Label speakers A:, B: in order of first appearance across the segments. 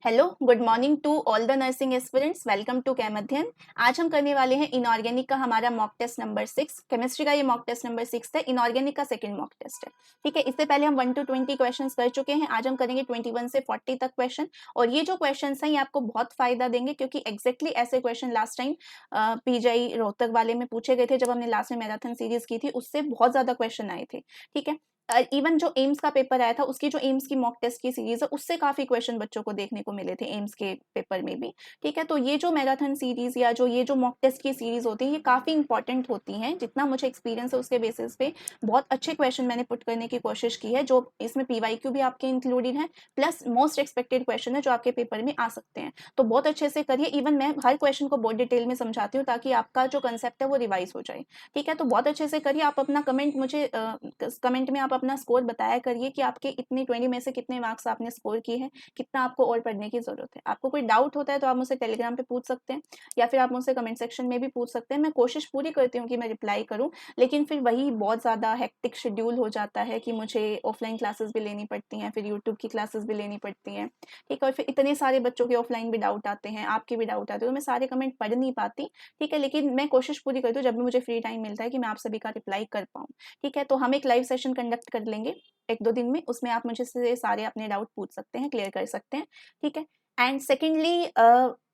A: Hello, good morning to all the nursing aspirants. Welcome to कैम अध्ययन। आज हम करने वाले हैं इनऑर्गेनिक का हमारा मॉक टेस्ट नंबर 6। केमिस्ट्री का ये मॉक टेस्ट नंबर 6 है। इनऑर्गेनिक का सेकंड मॉक टेस्ट है। ठीक है, इससे पहले हम 1 to 20 क्वेश्चंस कर चुके हैं। आज हम करेंगे 21 से 40 तक क्वेश्चन। और ये जो क्वेश्चंस हैं ये आपको बहुत फायदा देंगे, क्योंकि एग्जैक्टली ऐसे question last time PGI Rohtak वाले में पूछे गए थे। जब हमने लास्ट में मैराथन सीरीज की थी, उससे बहुत ज्यादा क्वेश्चन आए थे। ठीक है, इवन जो एम्स का पेपर आया था, उसकी जो एम्स की मॉक टेस्ट की सीरीज है, उससे काफी क्वेश्चन बच्चों को देखने को मिले थे एम्स के पेपर में भी। ठीक है, तो ये जो मैराथन सीरीज या जो ये जो मॉक टेस्ट की सीरीज होती है, ये काफी इंपॉर्टेंट होती हैं। जितना मुझे एक्सपीरियंस है उसके बेसिस पे बहुत अच्छे क्वेश्चन मैंने पुट करने की कोशिश की है, जो इसमें पीवाईक्यू भी आपके इंक्लूडेड है, प्लस मोस्ट एक्सपेक्टेड क्वेश्चन है जो आपके पेपर में आ सकते हैं। तो बहुत अच्छे से करिए। इवन मैं हर क्वेश्चन को बहुत डिटेल में समझाती हूँ, ताकि आपका जो कंसेप्ट है वो रिवाइज हो जाए। ठीक है, तो बहुत अच्छे से करिए। आप अपना कमेंट मुझे कमेंट में आप अपना स्कोर बताया करिए कि आपके इतने 20 में से कितने मार्क्स आपने स्कोर किए हैं, कितना आपको और पढ़ने की जरूरत है। आपको कोई डाउट होता है तो आप मुझसे टेलीग्राम पे पूछ सकते हैं, या फिर आप मुझसे कमेंट सेक्शन में भी पूछ सकते हैं। मैं कोशिश पूरी करती हूँ कि मैं रिप्लाई करूँ, लेकिन फिर वही बहुत ज़्यादा हेक्टिक शेड्यूल हो जाता है कि मुझे ऑफलाइन क्लासेस भी लेनी पड़ती हैं, फिर यूट्यूब की क्लासेस भी लेनी पड़ती हैं। ठीक है, और फिर इतने सारे बच्चों के ऑफलाइन भी डाउट आते हैं, आपके भी डाउट आते हैं, तो मैं सारे कमेंट पढ़ नहीं पाती। ठीक है, लेकिन मैं कोशिश पूरी करती हूँ जब भी मुझे फ्री टाइम मिलता है कि मैं आप सभी का रिप्लाई कर पाऊँ। ठीक है, तो हम एक लाइव सेशन कंडक्ट कर लेंगे 1-2 दिन में। उसमें आप मुझे से सारे अपने डाउट पूछ सकते हैं, क्लियर कर सकते हैं। ठीक है, and secondly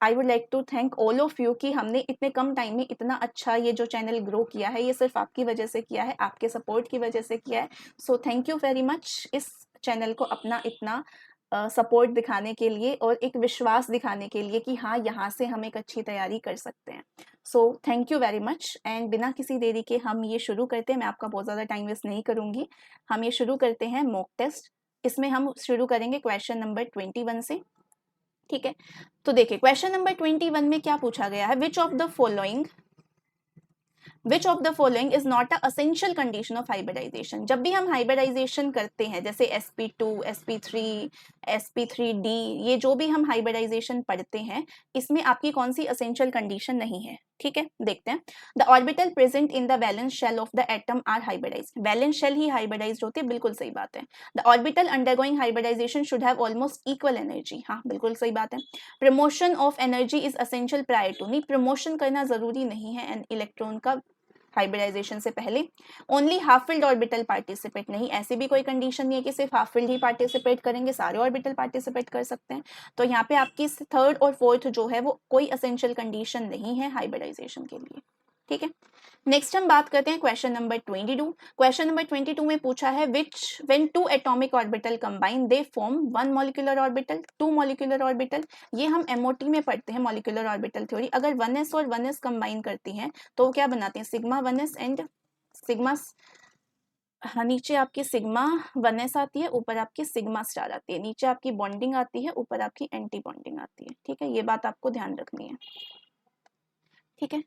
A: I would like to thank all of you कि हमने इतने कम टाइम में इतना अच्छा ये जो चैनल ग्रो किया है, ये सिर्फ आपकी वजह से किया है, आपके सपोर्ट की वजह से किया है। So thank you very much इस चैनल को अपना इतना सपोर्ट दिखाने के लिए और एक विश्वास दिखाने के लिए कि हाँ, यहाँ से हम एक अच्छी तैयारी कर सकते हैं। So thank you very much. And बिना किसी देरी के हम ये शुरू करते हैं। मैं आपका बहुत ज़्यादा टाइम वेस्ट नहीं करूँगी। हम ये शुरू करते हैं मॉक टेस्ट। इसमें हम शुरू करेंगे क्वेश्चन नंबर 21 से। ठीक है, तो देखिए क्वेश्चन नंबर 21 में क्या पूछा गया है। Which of the following is not a essential condition of hybridisation. जब भी हम हाइब्रिडाइजेशन करते हैं, जैसे sp2 sp3 sp3d, ये जो भी हम हाइब्रिडाइजेशन पढ़ते हैं, इसमें आपकी कौन सी असेंशियल कंडीशन नहीं है। ठीक है, देखते हैं। The orbital present in the valence shell of the atom are hybridize. Valence shell ही हाइब्रिडाइज होती है, बिल्कुल सही बात है। The orbital undergoing hybridization should have almost equal energy. हाँ, बिल्कुल सही बात है। Promotion of energy is essential prior to. नहीं, प्रमोशन करना जरूरी नहीं है एन इलेक्ट्रॉन का हाइब्रिडाइजेशन से पहले। Only half filled orbital participate. नहीं, ऐसी भी कोई कंडीशन नहीं है कि सिर्फ हाफ फिल्ड ही पार्टिसिपेट करेंगे, सारे ऑर्बिटल पार्टिसिपेट कर सकते हैं। तो यहाँ पे आपकी थर्ड और फोर्थ जो है वो कोई असेंशियल कंडीशन नहीं है हाइब्रिडाइजेशन के लिए। ठीक है, नेक्स्ट हम बात करते हैं क्वेश्चन नंबर 22। क्वेश्चन नंबर 22 में पूछा है which when two atomic orbital combine they form one molecular orbital, two molecular orbital. ये हम एमओटी में पढ़ते हैं, मॉलिक्यूलर ऑर्बिटल थ्योरी। अगर 1s और 1s कंबाइन करती हैं तो क्या बनाते हैं, सिग्मा 1s एंड सिग्मा। हाँ, नीचे आपकी सिग्मा 1s आती है, ऊपर आपकी सिग्मा स्टार आती है। नीचे आपकी बॉन्डिंग आती है, ऊपर आपकी एंटी बॉन्डिंग आती है। ठीक है, ये बात आपको ध्यान रखनी है। ठीक है,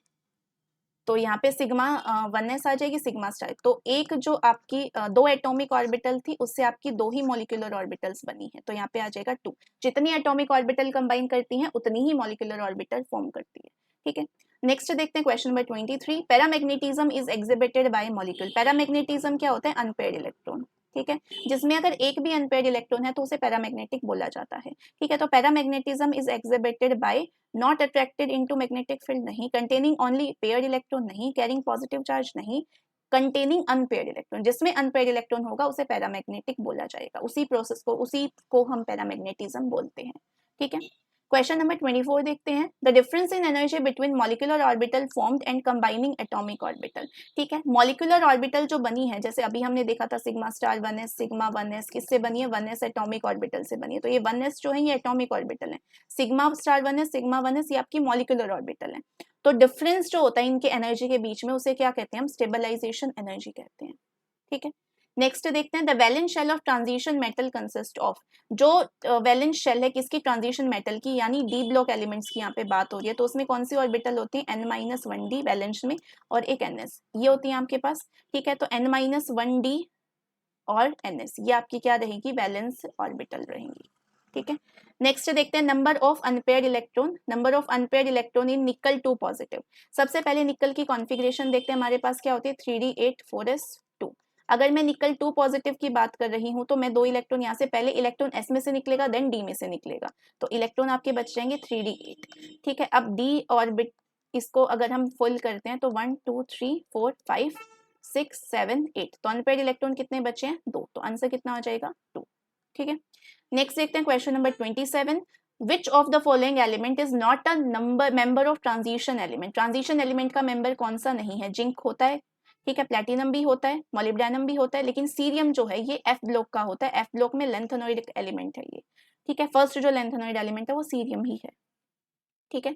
A: तो यहाँ पे सिग्मा 1s आ जाएगी, सिग्मा स्टार। तो एक जो आपकी दो एटॉमिक ऑर्बिटल थी, उससे आपकी दो ही मॉलिक्यूलर ऑर्बिटल्स बनी है, तो यहाँ पे आ जाएगा 2। जितनी एटॉमिक ऑर्बिटल कंबाइन करती हैं, उतनी ही मॉलिक्यूलर ऑर्बिटल फॉर्म करती है। ठीक है, नेक्स्ट देखते हैं question number 23। Paramagnetism is exhibited by molecule. Paramagnetism क्या होता है, अनपेयर्ड इलेक्ट्रॉन। ठीक है, जिसमें अगर एक भी अनपेयर्ड इलेक्ट्रॉन है तो उसे पैरामैग्नेटिक बोला जाता है। ठीक है, तो paramagnetism is exhibited by not attracted into magnetic field, नहीं। कंटेनिंग ओनली पेयर्ड इलेक्ट्रॉन, नहीं। कैरिंग पॉजिटिव चार्ज, नहीं। कंटेनिंग अनपेयर्ड इलेक्ट्रॉन, जिसमें अनपेयर्ड इलेक्ट्रॉन होगा उसे पैरामैग्नेटिक बोला जाएगा। उसी को हम पैरामैग्नेटिज्म बोलते हैं। ठीक है, क्वेश्चन नंबर 24 देखते हैं। The difference in energy between molecular orbital formed and combining atomic orbital. ठीक है, मॉलिक्यूलर ऑर्बिटल जो बनी है, जैसे अभी हमने देखा था sigma star 1s, sigma 1s किससे बनी है, 1s एटॉमिक ऑर्बिटल से बनी है। तो ये 1s जो है ये एटॉमिक ऑर्बिटल है। Sigma star 1s, sigma 1s ये आपकी मॉलिक्यूलर ऑर्बिटल है। तो डिफरेंस जो होता है इनके एनर्जी के बीच में, उसे क्या कहते हैं, हम स्टेबलाइजेशन एनर्जी कहते हैं। ठीक है, नेक्स्ट देखते हैं। The valence shell of transition metal consist of. जो वैलेंस शेल है किसकी, ट्रांजिशन मेटल की, यानी डी ब्लॉक एलिमेंट्स की यहाँ पे बात हो रही है। तो उसमें कौन सी ऑर्बिटल होती है, n-1d वैलेंस में, और एक ns, ये होती है आपके पास। ठीक है, तो n-1d और ns, ये आपकी क्या रहेगी, वैलेंस ऑर्बिटल रहेंगी। ठीक है, नेक्स्ट देखते हैं number of unpaired electron. Number of unpaired electron इन निकल 2 पॉजिटिव। सबसे पहले निकल की कॉन्फ़िगरेशन देखते हैं। हमारे पास क्या होती है, 3d8 4s2। अगर मैं निकल 2 पॉजिटिव की बात कर रही हूँ तो मैं 2 इलेक्ट्रॉन यहाँ से, पहले इलेक्ट्रॉन s में से निकलेगा देन d में से निकलेगा, तो इलेक्ट्रॉन आपके बच जाएंगे 3d8। ठीक है, अब d ऑर्बिट इसको अगर हम फुल करते हैं तो 1 2 3 4 5 6 7 8, तो अनपेयर्ड इलेक्ट्रॉन कितने बचे हैं 2, तो आंसर कितना हो जाएगा 2। ठीक है, नेक्स्ट देखते हैं question number 27। Which of the following element is not a member of transition element. Transition element का मेंबर कौन सा नहीं है? जिंक होता है, ठीक है, प्लैटिनम भी होता है, मोलिब्डेनम भी होता है, लेकिन सीरियम जो है ये एफ ब्लॉक का होता है। एफ ब्लॉक में लेंथेनॉइड एलिमेंट है ये। ठीक है, फर्स्ट जो लेंथेनॉइड एलिमेंट है वो सीरियम ही है। ठीक है,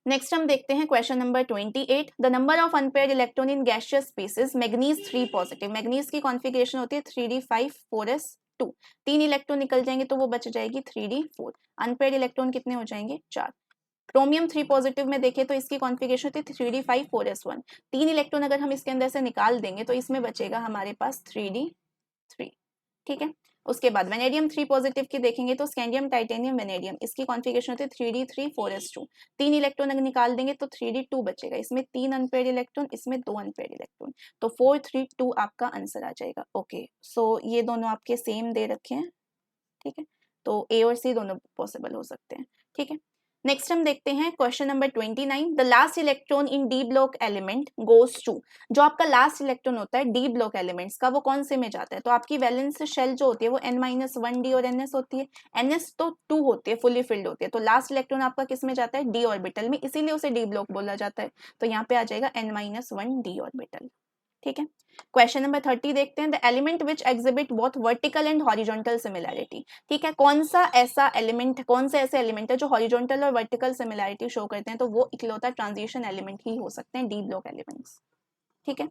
A: नेक्स्ट हम देखते हैं question number 28। The number of unpaired electron in gaseous species, manganese 3 positive. Manganese की कॉन्फिगरेशन होती है 3d5 4s2, 3 इलेक्ट्रॉन निकल जाएंगे तो वो बच जाएगी 3d4। अनपेयर्ड इलेक्ट्रॉन कितने हो जाएंगे 4। क्रोमियम 3 पॉजिटिव में देखें तो इसकी कॉन्फिगरेशन होती है 3d5 4s1, 3 इलेक्ट्रॉन अगर हम इसके अंदर से निकाल देंगे तो इसमें बचेगा हमारे पास 3d3। ठीक है, उसके बाद वेनेडियम 3 पॉजिटिव की देखेंगे तो स्कैंडियम टाइटेनियम वेनेडियम, इसकी कॉन्फिगरेशन होती है 3d3 4s2, 3 इलेक्ट्रॉन अगर निकाल देंगे तो 3d2 बचेगा, इसमें 3 अनपेयर्ड इलेक्ट्रॉन, इसमें 2 अनपेयर्ड इलेक्ट्रॉन, तो 4 3 2 आपका आंसर आ जाएगा। ओके, सो ये दोनों आपके सेम दे रखे हैं। ठीक है, तो ए और सी दोनों पॉसिबल हो सकते हैं। ठीक है, नेक्स्ट हम देखते हैं question number 29। The last electron in d block element goes to. जो आपका लास्ट इलेक्ट्रॉन होता है डी ब्लॉक एलिमेंट्स का वो कौन से में जाता है? तो आपकी वैलेंस शेल जो होती है वो n-1d और ns होती है। ns तो 2 होती है, फुली फिल्ड होती है, तो लास्ट इलेक्ट्रॉन आपका किस में जाता है? डी ऑर्बिटल में, इसीलिए उसे डी ब्लॉक बोला जाता है। तो यहाँ पे आ जाएगा n-1d ऑर्बिटल। ठीक है, क्वेश्चन नंबर 30 देखते हैं। The element which exhibit both vertical and horizontal similarity. ठीक है, कौन सा ऐसा एलिमेंट, कौन से ऐसे एलिमेंट है जो हॉरिजॉन्टल और वर्टिकल सिमिलैरिटी शो करते हैं? तो वो इकलौता ट्रांजिशन एलिमेंट ही हो सकते हैं डी ब्लॉक एलिमेंट्स। ठीक है,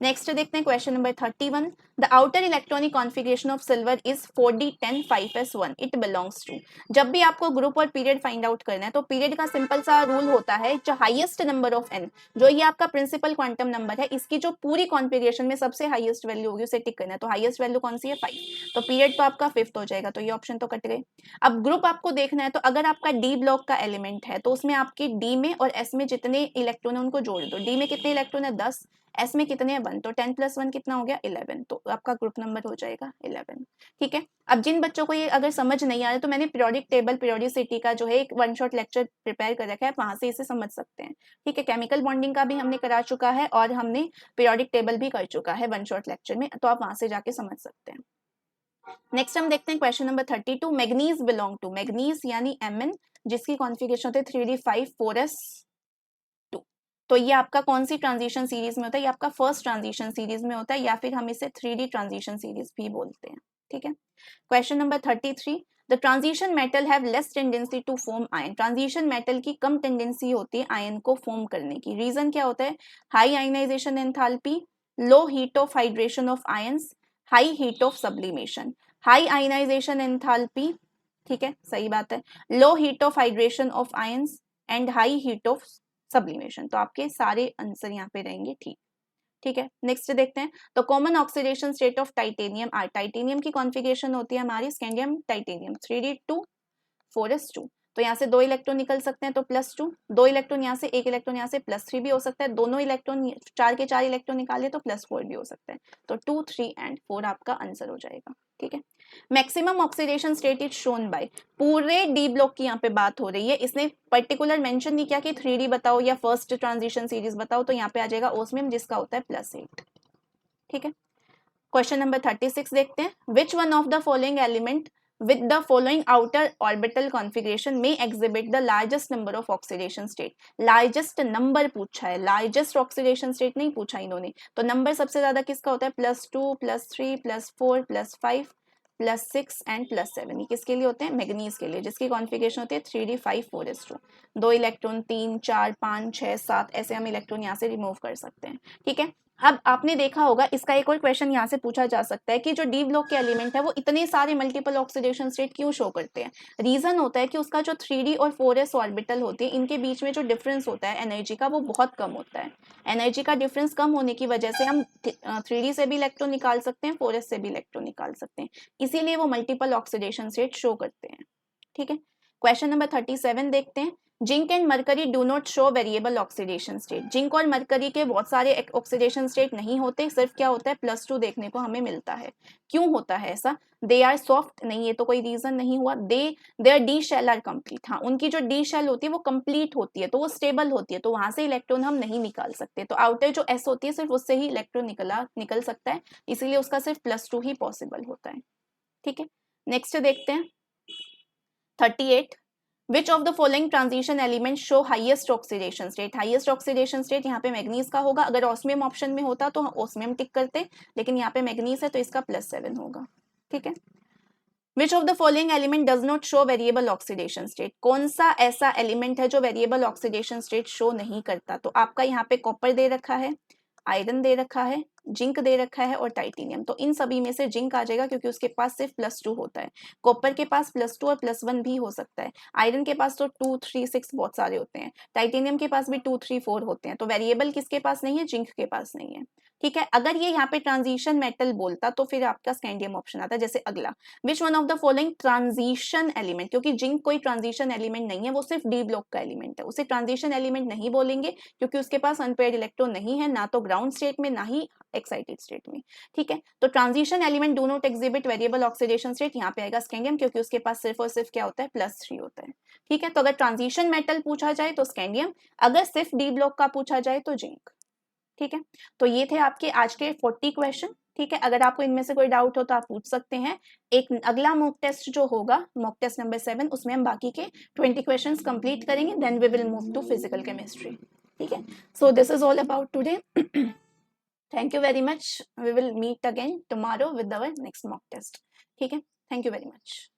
A: नेक्स्ट देखते हैं question number 31। The outer electronic configuration of silver is 4d10 5s1, it belongs to. जब भी आपको ग्रुप और पीरियड फाइंड आउट करना है तो पीरियड का सिंपल सा रूल होता है, जो हाईएस्ट नंबर ऑफ n, जो ये आपका प्रिंसिपल क्वांटम नंबर है, इसकी जो पूरी कॉन्फिगरेशन में सबसे हाईएस्ट वैल्यू होगी उसे टिक करना है। तो हाईएस्ट वैल्यू कौन सी है? 5, तो पीरियड तो आपका 5th हो जाएगा, तो ये ऑप्शन तो कट गए। अब ग्रुप आपको देखना है, तो अगर आपका डी ब्लॉक का एलिमेंट है तो उसमें आपकी डी में और एस में जितने इलेक्ट्रॉन है उनको जोड़ दो। डी में कितने इलेक्ट्रॉन है? 10, एस में कितने हैं? 1, तो 10 + 1 कितना हो गया? 11, तो आपका ग्रुप नंबर हो जाएगा 11। ठीक है, अब जिन बच्चों को ये अगर समझ नहीं आ रहा है तो मैंने पीरियोडिक टेबल पीरियोडिसिटी का जो है एक 1 शॉट लेक्चर प्रिपेयर कर रखा है, वहां से इसे समझ सकते हैं। ठीक है, केमिकल बॉन्डिंग का भी हमने करा चुका है और हमने पीरियोडिक टेबल भी कर चुका है 1 शॉट लेक्चर में, तो आप वहां से जाके समझ सकते हैं। नेक्स्ट हम देखते हैं question number 32। Manganese belong to, manganese यानी Mn, जिसकी कॉन्फिगरेशन होती है 3d5 4s2, तो ये आपका कौन सी ट्रांजिशन सीरीज में होता है? ये आपका फर्स्ट ट्रांजिशन सीरीज में होता है, या फिर हम इसे 3d ट्रांजिशन सीरीज भी बोलते हैं। ठीक है, question number 33। The transition metal have less tendency to form ion. Transition metal की कम टेंडेंसी होती है आयन को फॉर्म करने की। रीजन क्या होता है? High ionization enthalpy, low heat of hydration of ions, high heat of sublimation. High ionization enthalpy, ठीक है, सही बात है, low heat of hydration of ions and high heat of sublimation, तो आपके सारे आंसर यहाँ पे रहेंगे ठीक। ठीक है, नेक्स्ट देखते हैं। तो common oxidation state of titanium are. Titanium की कॉन्फिगरेशन होती है हमारी स्कैंडियम टाइटेनियम 3d2 4s2, तो यहाँ से 2 इलेक्ट्रॉन निकल सकते हैं तो +2, 2 इलेक्ट्रॉन यहाँ से, 1 इलेक्ट्रॉन यहाँ से +3 भी हो सकता है, दोनों इलेक्ट्रॉन 4 के 4 इलेक्ट्रॉन निकाले तो +4 भी हो सकता है, तो 2 3 एंड 4 आपका आंसर हो जाएगा। ठीक है, maximum oxidation state is shown by, पूरे डी ब्लॉक की यहाँ पे बात हो रही है, इसने पर्टिकुलर मेंशन नहीं किया कि 3d बताओ या फर्स्ट ट्रांजिशन सीरीज बताओ, तो यहाँ पे आ जाएगा ओस्मियम जिसका होता है +8। ठीक है, क्वेश्चन नंबर 36 देखते हैं। Which one of the following element with the following outer orbital configuration may exhibit the largest number of oxidation state। largest number पूछा है, largest oxidation state नहीं पूछा इन्होंने, तो नंबर सबसे ज्यादा किसका होता है? +2 +3 +4 +5 +6 एंड +7, किसके लिए होते हैं? मैग्नीज के लिए, जिसकी कॉन्फिगरेशन होती है 3d5 4s2, 2 इलेक्ट्रॉन 3 4 5 6 7 ऐसे हम इलेक्ट्रॉन यहाँ से रिमूव कर सकते हैं। ठीक है, अब आपने देखा होगा इसका एक और क्वेश्चन यहाँ से पूछा जा सकता है कि जो डी ब्लॉक के एलिमेंट है वो इतने सारे मल्टीपल ऑक्सीडेशन स्टेट क्यों शो करते हैं? रीजन होता है कि उसका जो 3d और 4s ऑर्बिटल होती है इनके बीच में जो डिफरेंस होता है एनर्जी का वो बहुत कम होता है। एनर्जी का डिफरेंस कम होने की वजह से हम 3d से भी इलेक्ट्रॉन निकाल सकते हैं, 4s से भी इलेक्ट्रॉन निकाल सकते हैं, इसीलिए वो मल्टीपल ऑक्सीडेशन स्टेट शो करते हैं। ठीक है, क्वेश्चन नंबर 37 देखते हैं। Zinc and mercury do not show variable oxidation state. Zinc और मरकरी के बहुत सारे ऑक्सीडेशन स्टेट नहीं होते, सिर्फ क्या होता है +2 देखने को हमें मिलता है। क्यों होता है ऐसा? दे आर सॉफ्ट, नहीं ये तो कोई रीजन नहीं हुआ। They are d shell are complete, हाँ उनकी जो डी शेल होती है वो कंप्लीट होती है, तो वो स्टेबल होती है, तो वहां से इलेक्ट्रॉन हम नहीं निकाल सकते। तो आउटर जो एस होती है सिर्फ उससे ही इलेक्ट्रॉन निकल सकता है, इसीलिए उसका सिर्फ +2 ही पॉसिबल होता है। ठीक है, नेक्स्ट देखते हैं 38। विच of the following transition element show highest oxidation state. Highest oxidation state यहाँ पे मैग्नीज का होगा, अगर ऑस्मियम ऑप्शन में होता तो ऑस्मियम टिक करते, लेकिन यहाँ पे मैग्नीज है तो इसका +7 होगा। ठीक है, which of the following element does not show variable oxidation state. कौन सा ऐसा एलिमेंट है जो वेरिएबल ऑक्सीडेशन स्टेट शो नहीं करता? तो आपका यहाँ पे कॉपर दे रखा है, आयरन दे रखा है, जिंक दे रखा है और टाइटेनियम। तो इन सभी में से जिंक आ जाएगा क्योंकि उसके पास सिर्फ +2 होता है। कॉपर के पास +2 और +1 भी हो सकता है। आयरन के पास तो 2, 3, 6 बहुत सारे होते हैं। टाइटेनियम के पास भी 2, 3, 4 होते हैं। तो वेरिएबल किसके पास नहीं है? जिंक के पास नहीं है। ठीक है, अगर ये यहाँ पे ट्रांजिशन मेटल बोलता तो फिर आपका स्कैंडियम ऑप्शन आता है। जैसे अगला, which one of the following transition element, क्योंकि जिंक कोई ट्रांजिशन एलिमेंट नहीं है, वो सिर्फ डी ब्लॉक का एलिमेंट है, उसे ट्रांजिशन एलिमेंट नहीं बोलेंगे क्योंकि उसके पास अनपेयर्ड इलेक्ट्रॉन नहीं है, ना तो ग्राउंड स्टेट में ना ही एक्साइटेड स्टेट में। ठीक है, तो transition element do not exhibit variable oxidation state, यहाँ पे आएगा स्कैंडियम क्योंकि उसके पास सिर्फ और सिर्फ क्या होता है? +3 होता है। ठीक है, तो अगर ट्रांजिशन मेटल पूछा जाए तो स्कैंडियम, अगर सिर्फ डी ब्लॉक का पूछा जाए तो जिंक। ठीक है, तो ये थे आपके आज के 40 क्वेश्चन। ठीक है, अगर आपको इनमें से कोई डाउट हो तो आप पूछ सकते हैं। एक अगला मॉक टेस्ट जो होगा, मॉक टेस्ट नंबर 7, उसमें हम बाकी के 20 क्वेश्चंस कंप्लीट करेंगे, then we will move to physical chemistry. ठीक है, so this is all about today. Thank you very much, we will meet again tomorrow with our next mock test. ठीक है, thank you very much.